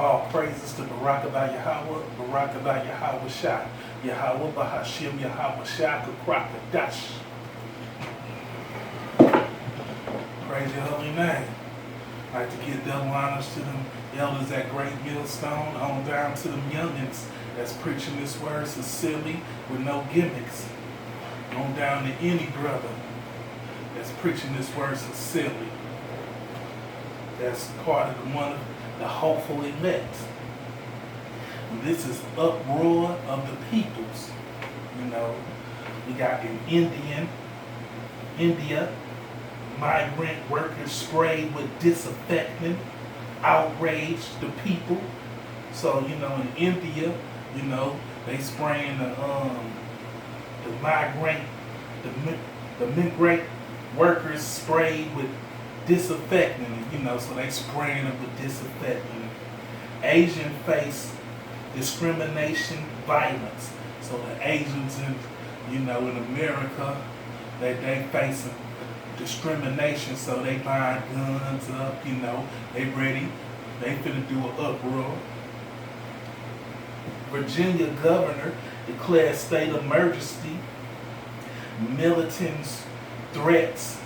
All praises to Barakabah Yahweh, Barakabah Yahweh Shah, Yahweh Bahashim, Yahweh Shah, Kakrakadash. Praise your holy name. I'd like to give double honors to them elders at Great Millstone, on down to them youngins that's preaching this word sincerely with no gimmicks. On down to any brother that's preaching this word sincerely. That's part of the hopeful elect. This is uproar of the peoples. You know, we got in India, migrant workers sprayed with disinfectant, outraged the people. So, you know, in India, you know, they spraying the migrant workers sprayed with disinfectant, you know, so they spraying them with disinfectant. Asian face discrimination, violence. So the Asians in America, they facing discrimination, so they buying guns up, you know, they ready, they finna do an uproar. Virginia governor declared state of emergency, militants threats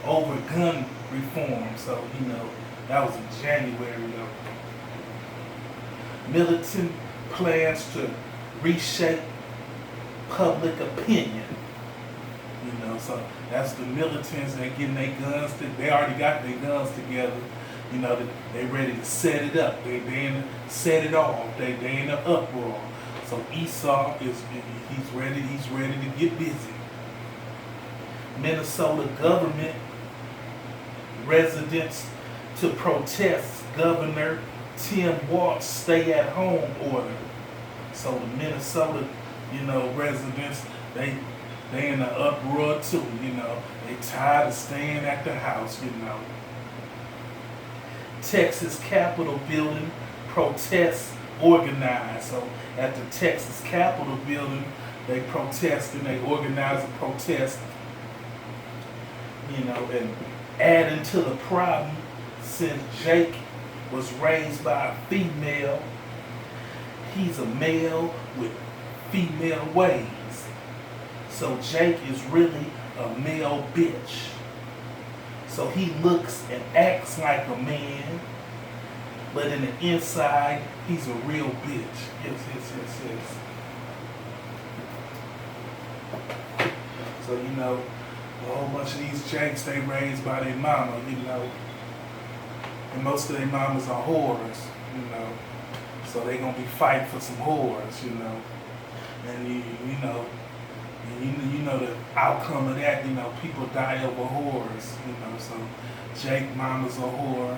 over gun reform. So, you know, that was in January. Militant plans to reshape public opinion. You know, so that's the militants that getting their guns. They already got their guns together. You know, they ready to set it up. They in set it off. They in the uproar. So Esau he's ready to get busy. Minnesota government residents to protest Governor Tim Walz's stay-at-home order. So the Minnesota, residents, they in the uproar too. They tired of staying at the house. Texas Capitol building protests organized. So at the Texas Capitol building, they protest and they organize a protest. And adding to the problem, since Jake was raised by a female, he's a male with female ways. So Jake is really a male bitch. So he looks and acts like a man, but in the inside, he's a real bitch. Yes. So, a whole bunch of these Jakes, they raised by their mama, and most of their mamas are whores, so they gonna be fighting for some whores, and you know the outcome of that, people die over whores, so Jake mama's a whore,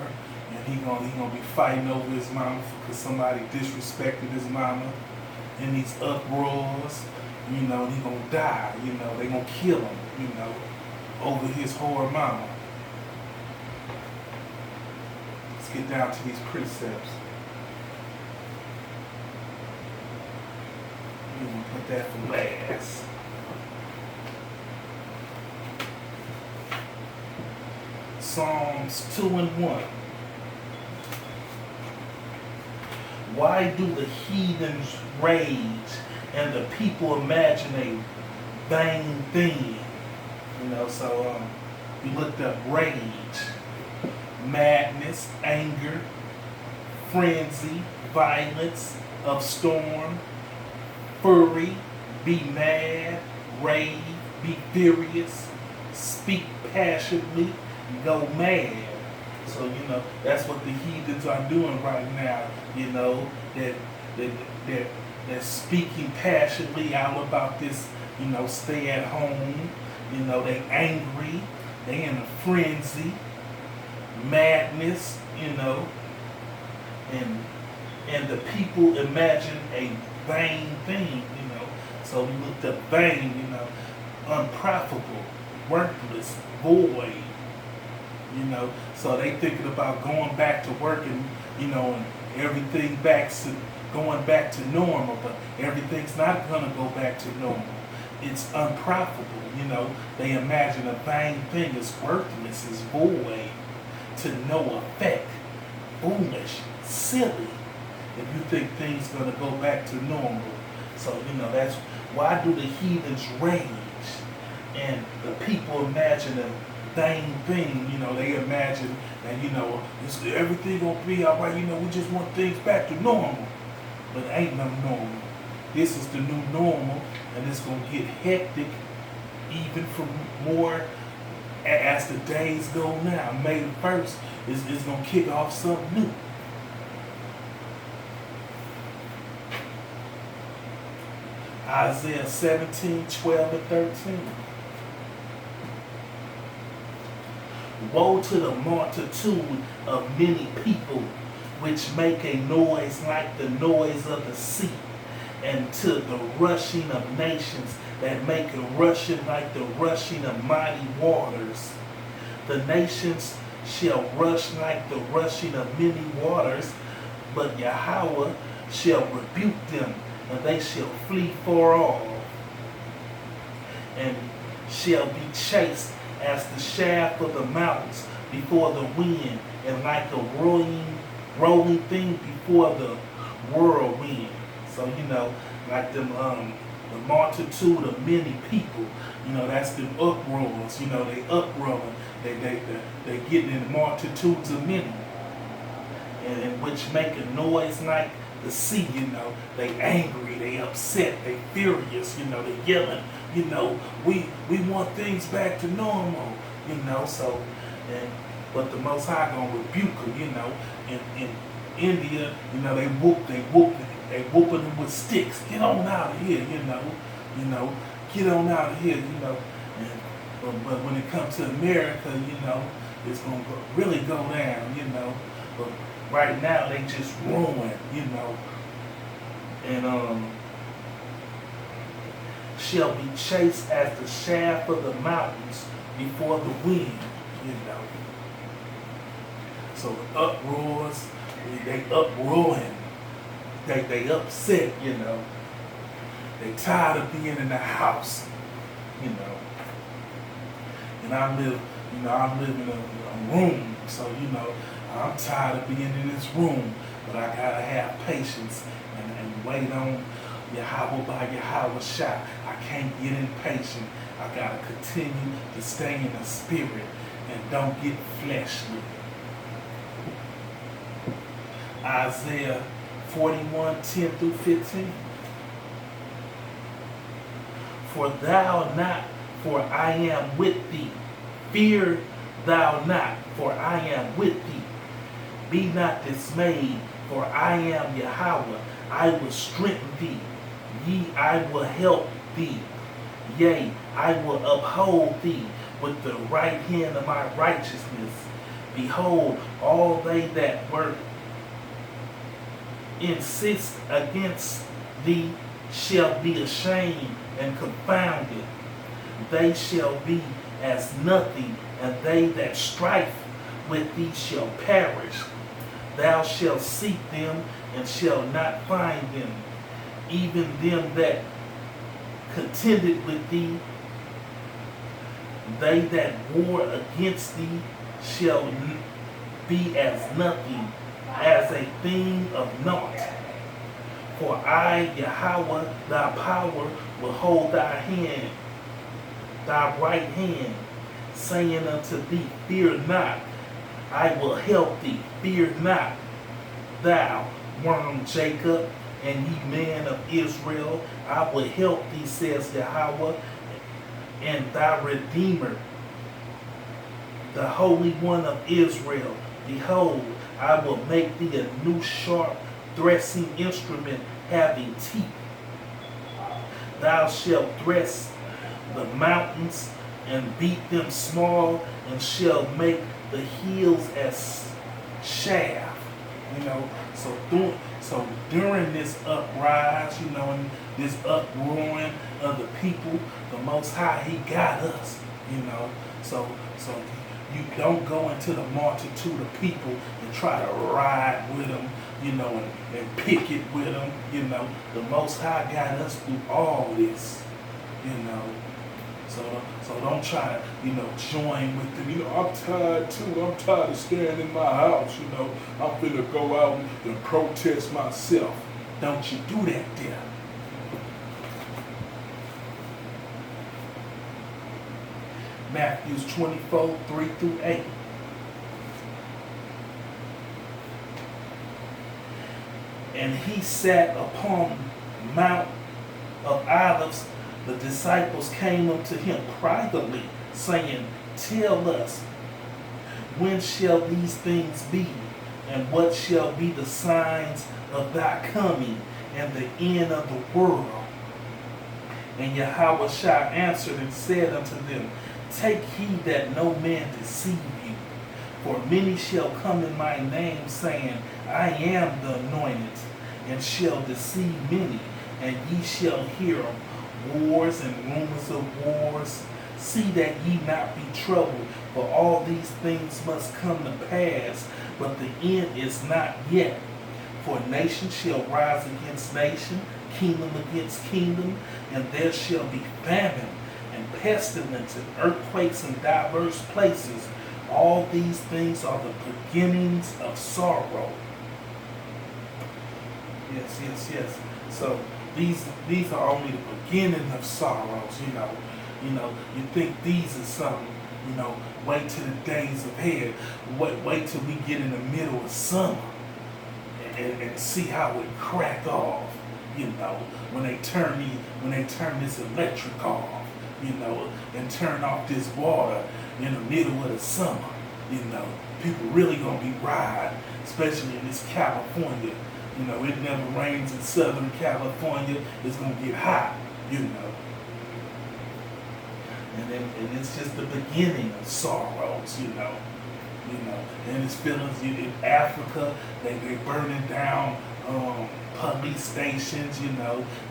and he gonna be fighting over his mama because somebody disrespected his mama in these uproars, and he gonna die, they gonna kill him, over his whore mama. Let's get down to these precepts. We're gonna put that for last. Psalms 2:1. Why do the heathens rage and the people imagine a vain thing? So we looked up rage, madness, anger, frenzy, violence of storm, fury, be mad, rave, be furious, speak passionately, go mad. So, that's what the heathens are doing right now, they're speaking passionately out about this, stay at home. They angry, they in a frenzy, madness, and the people imagine a vain thing, So we looked up vain, unprofitable, worthless, void, So they thinking about going back to work and everything going back to normal, but everything's not gonna go back to normal. It's unprofitable, They imagine a vain thing is worthless, is void, to no effect, foolish, silly, if you think things gonna go back to normal. So, that's why do the heathens rage? And the people imagine a dang thing, they imagine that, everything gonna be all right, we just want things back to normal. But ain't no normal. This is the new normal, and it's gonna get hectic even for more as the days go now. May the 1st is gonna kick off something new. Isaiah 17:12-13. Woe to the multitude of many people which make a noise like the noise of the sea, and to the rushing of nations that make a rushing like the rushing of mighty waters. The nations shall rush like the rushing of many waters, but Yahweh shall rebuke them, and they shall flee far off, and shall be chased as the shaft of the mountains before the wind, and like a rolling thing before the whirlwind. So, like them, the multitude of many people, that's them uproars, they uproaring, they getting in multitudes of many, and which make a noise like the sea, they angry, they upset, they furious, they yelling, we want things back to normal, so, but the Most High gonna rebuke them, in India, they whooping them with sticks. Get on out of here, get on out of here, but when it comes to America, it's gonna really go down, but right now they just ruin, and shall be chased as the shaft of the mountains before the wind, So the uproars, they uproaring, they upset, they tired of being in the house, and I live in a room, so I'm tired of being in this room, but I gotta have patience and wait on Yahweh by Yahweh Shah. I can't get impatient. I gotta continue to stay in the spirit and don't get fleshly. Isaiah 41:10-15. For I am with thee. Fear thou not, for I am with thee. Be not dismayed, for I am Yahweh. I will strengthen thee. I will help thee. Yea, I will uphold thee with the right hand of my righteousness. Behold, all they that were insist against thee shall be ashamed and confounded. They shall be as nothing, and they that strive with thee shall perish. Thou shalt seek them and shalt not find them. Even them that contended with thee, they that war against thee shall be as nothing, as a thing of naught. For I, Yahweh, thy power, will hold thy hand, thy right hand, saying unto thee, fear not, I will help thee. Fear not, thou worm Jacob, and ye man of Israel. I will help thee, says Yahweh, and thy Redeemer, the Holy One of Israel. Behold, I will make thee a new sharp threshing instrument having teeth. Thou shalt thresh the mountains and beat them small, and shall make the hills as chaff. So during this uprise, and this uproaring of the people, the Most High, He got us. So you don't go into the multitude of people and try to ride with them, and picket with them. The Most High got us through all this, So don't try to, join with them. I'm tired too. I'm tired of staying in my house. I'm finna go out and protest myself. Don't you do that there. Matthew 24, 3 through 8. And he sat upon Mount of Olives. The disciples came unto him privately, saying, Tell us, when shall these things be? And what shall be the signs of thy coming and the end of the world? And Yahushua answered and said unto them, Take heed that no man deceive you. For many shall come in my name, saying, I am the anointed, and shall deceive many. And ye shall hear of wars and rumors of wars. See that ye not be troubled, for all these things must come to pass, but the end is not yet. For nation shall rise against nation, kingdom against kingdom, and there shall be famine and pestilence and earthquakes in diverse places. All these things are the beginnings of sorrow. Yes. So these are only the beginning of sorrows. You think these are something. Wait till the days ahead. Wait till we get in the middle of summer and see how it crack off. When they turn this electric off. And turn off this water in the middle of the summer. People really gonna be riding, especially in this California. It never rains in Southern California. It's gonna get hot. And it's just the beginning of sorrows. And it's feelings in Africa. They burning down police stations.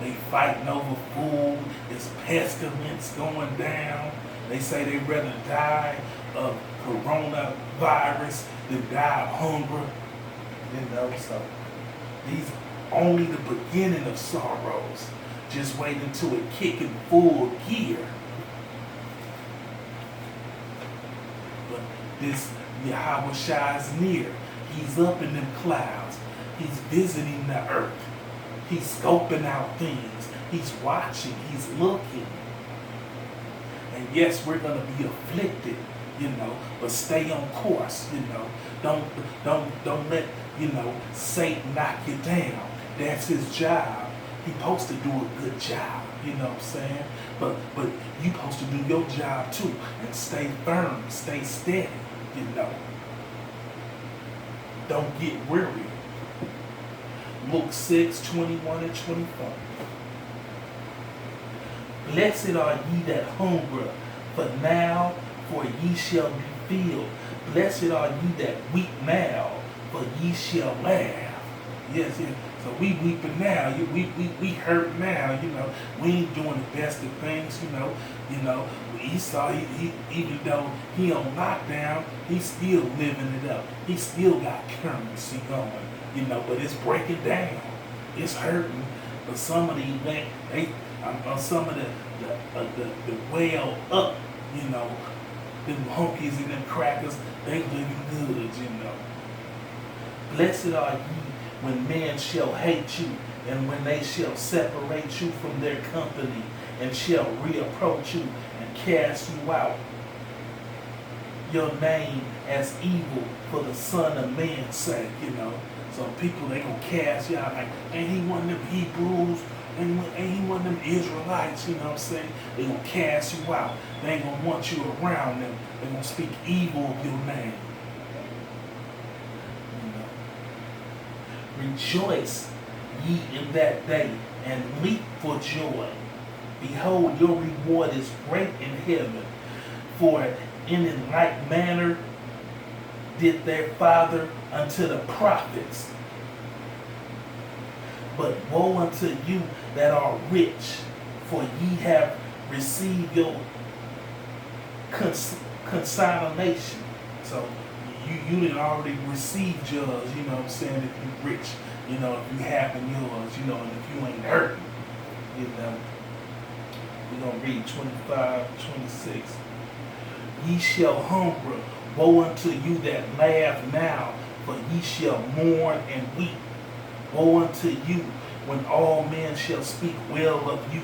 They fighting over food. It's pestilence going down. They say they'd rather die of coronavirus than die of hunger. So these are only the beginning of sorrows. Just wait until it kick in full gear. But this Yahushua is near. He's up in them clouds. He's visiting the earth. He's scoping out things. He's watching. He's looking. And yes, we're going to be afflicted, but stay on course, Don't let, Satan knock you down. That's his job. He's supposed to do a good job, you know what I'm saying? But you supposed to do your job too and stay firm, stay steady, Don't get weary. Luke 6, 21 and 24. Blessed are ye that hunger, for ye shall be filled. Blessed are ye that weep now, for ye shall laugh. Yes. So we weeping now. We hurt now. We ain't doing the best of things. Esau, he even though he on lockdown, he's still living it up. He still got currency going. But it's breaking down. It's hurting. But some of some of the well up, them honkies and them crackers, they living good, Blessed are ye when men shall hate you, and when they shall separate you from their company, and shall reapproach you and cast you out your name as evil for the Son of Man's sake, So people, they gonna cast you out like, ain't he one of them Hebrews? Ain't he one of them Israelites? You know what I'm saying? They gonna cast you out. They ain't gonna want you around them. They gonna speak evil of your name. Rejoice ye in that day, and leap for joy. Behold, your reward is great in heaven. For in like manner did their father unto the prophets. But woe unto you that are rich, for ye have received your consignation. So you didn't already received yours, you know what I'm saying, if you rich, if you having yours, and if you ain't hurting, We're going to read 25, 26. Ye shall hunger, woe unto you that laugh now, for ye shall mourn and weep. Woe unto you when all men shall speak well of you,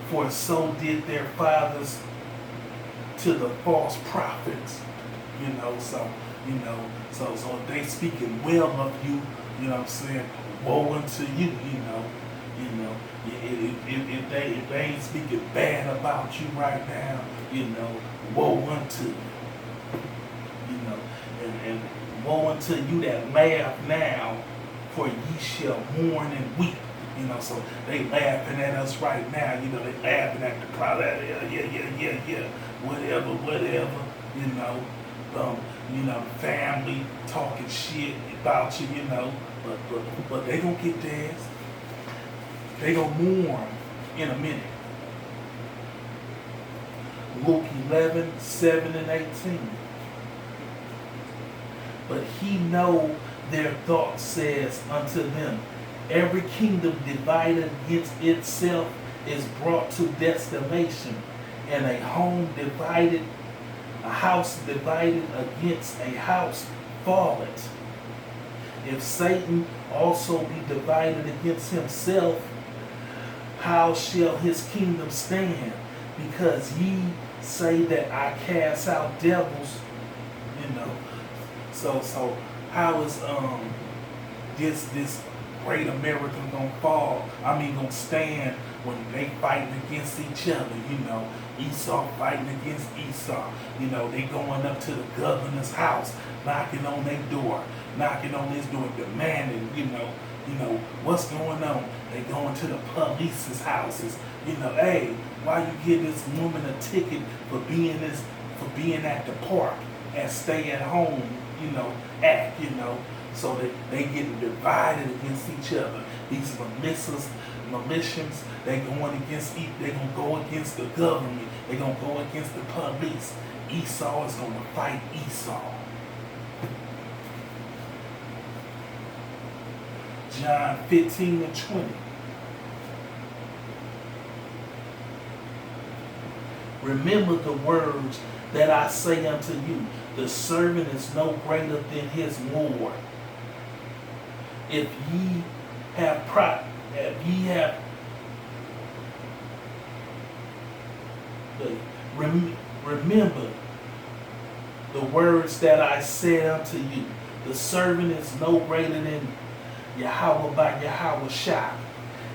for so did their fathers to the false prophets. So if they speaking well of you, you know what I'm saying, woe unto you, if they ain't speaking bad about you right now, woe unto you. And woe unto you that laugh now, for ye shall mourn and weep. So they laughing at us right now, they laughing at the crowd, yeah, whatever, family talking shit about you, but they gonna get theirs. They gonna mourn in a minute. Luke 11, 7 and 18. But he know their thoughts, says unto them, every kingdom divided against itself is brought to desolation, and a house divided against a house falleth. If Satan also be divided against himself, how shall his kingdom stand? Because ye say that I cast out devils, So how is this great American gonna fall? Gonna stand when they fighting against each other, Esau fighting against Esau. They going up to the governor's house, knocking on their door, knocking on his door, demanding, what's going on? They going to the police's houses, hey, why you give this woman a ticket for being at the park and stay at home, act, so they getting divided against each other. These militias, they gonna go against the government. They gonna go against the police. Esau is gonna fight Esau. John 15 and 20. Remember the words that I say unto you, the servant is no greater than his Lord. If ye remember the words that I said unto you, the servant is no greater than Yahweh by Yahweh Shai.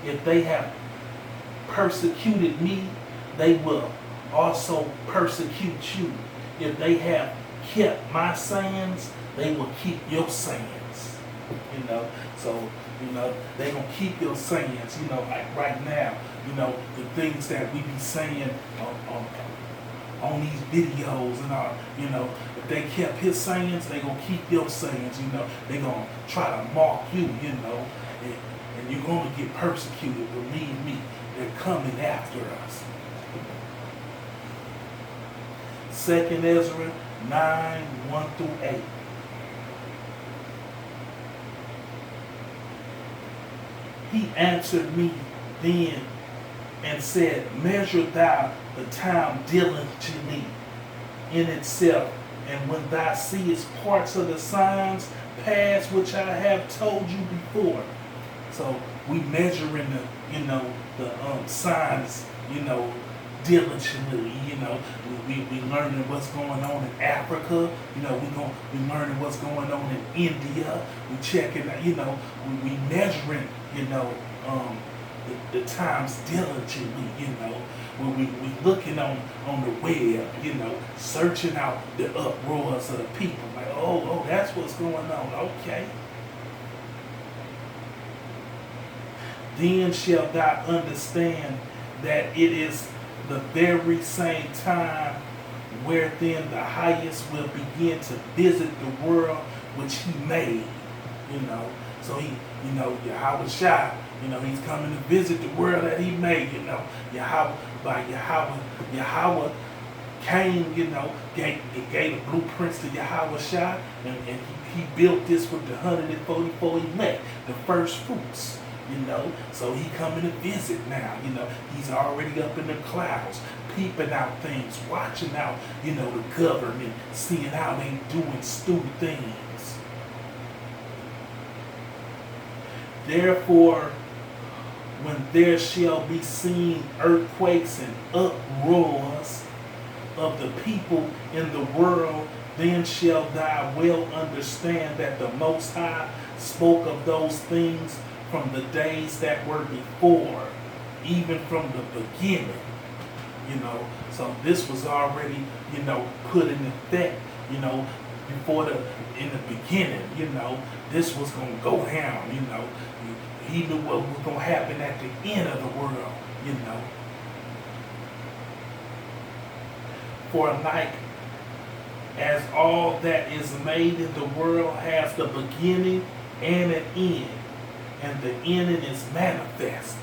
If they have persecuted me, they will also persecute you. If they have kept my sayings, they will keep your sayings. So they gonna keep your sayings. Like right now, the things that we be saying on these videos and all. If they kept his sayings, they gonna keep your sayings. They gonna try to mock you. And you're gonna get persecuted. Believe me, they're coming after us. 2 Ezra 9, 1 through 8. He answered me then and said, measure thou the time diligently in itself, and when thou seest parts of the signs pass which I have told you before. So we measuring the signs, diligently, we learning what's going on in Africa, we learning what's going on in India, we checking, we measuring, the times diligently, we looking on the web, searching out the uproars of the people, like, oh, that's what's going on, okay. Then shall thou understand that it is the very same time wherein the highest will begin to visit the world which he made. So he, Yahweh Shai, he's coming to visit the world that he made, Yahweh came, gave the blueprints to Yahweh Shai, and he built this with the 144 elect, the first fruits. you know. So he coming to visit now, you know. He's already up in the clouds, peeping out things, watching out, you know, the government, seeing how they doing stupid things. Therefore, when there shall be seen earthquakes and uproars of the people in the world, then shall thou well understand that the Most High spoke of those things from the days that were before, even from the beginning. You know, so this was already, you know, put in effect, you know, in the beginning, you know, this was going to go down, you know. He knew what was going to happen at the end of the world, you know. For like as all that is made in the world has the beginning and an end, and the ending is manifest.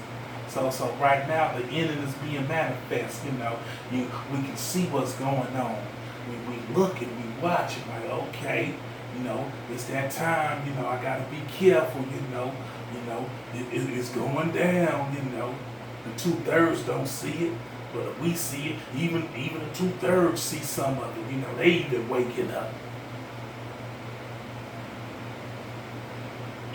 So right now the ending is being manifest, you know. We can see what's going on. We look and we watch it like, okay, you know, it's that time, you know, I gotta be careful, you know, it's going down, you know. The 2/3 don't see it, but we see it. Even the 2/3 see some of it, you know, they even waking up.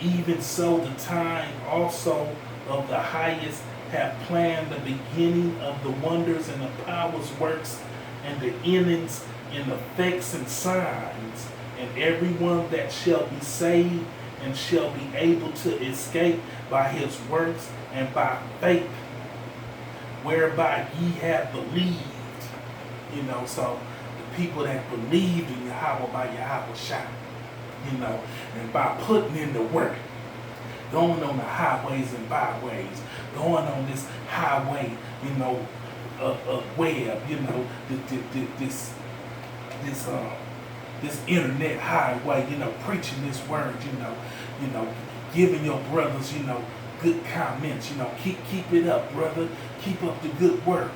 Even so the time also of the highest have planned the beginning of the wonders and the powers, works, and the endings and effects and signs, and everyone that shall be saved and shall be able to escape by his works and by faith, whereby ye have believed. You know, so the people that believed in Yahweh by Yahweh Shai, you know, and by putting in the work, going on the highways and byways, going on this highway, you know, web, you know, this internet highway, you know, preaching this word, you know, giving your brothers, you know, good comments, you know, keep it up, brother, keep up the good work.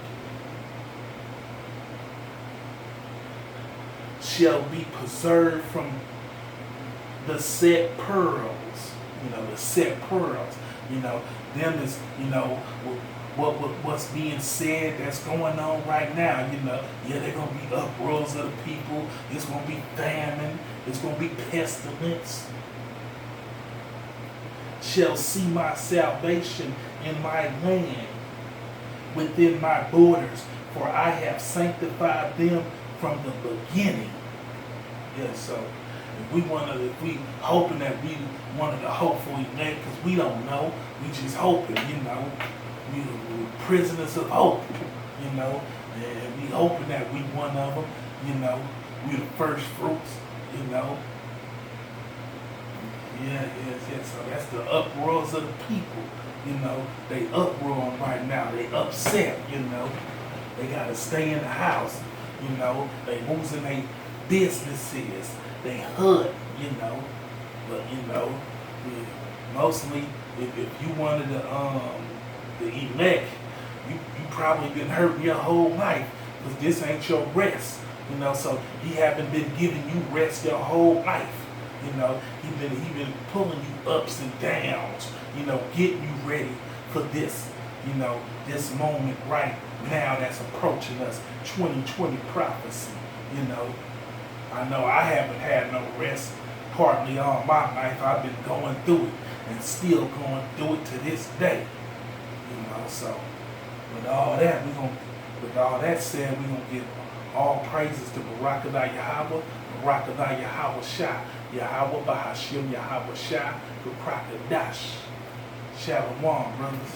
Shall be preserved from the set pearls, you know, the set pearls, you know, them is, you know, what's being said that's going on right now, you know. Yeah, they're going to be uproars of the people. It's going to be famine. It's going to be pestilence. Shall see my salvation in my land, within my borders, for I have sanctified them from the beginning. Yeah, so if we hoping that we one of the hopeful elect, because we don't know, we just hoping, you know. We're prisoners of hope, you know, and we hoping that we one of them, you know. We the first fruits, you know. Yeah. So that's the uproars of the people, you know. They uproaring right now. They upset, you know. They gotta stay in the house, you know. They losing their businesses. They hurt, you know. But you know, mostly if you wanted the elect, you probably been hurting your whole life, because this ain't your rest, you know. So he haven't been giving you rest your whole life, you know. He been pulling you ups and downs, you know, getting you ready for this, you know, this moment right now that's approaching us, 2020 prophecy, you know. I know I haven't had no rest partly all my life. I've been going through it and still going through it to this day. You know, so with all that said, we're gonna give all praises to Barakatah Yahweh, Barakatah Yahweh Shai, Yahweh Bahashim Yahweh Shai, Barakadash. Shalom, brothers.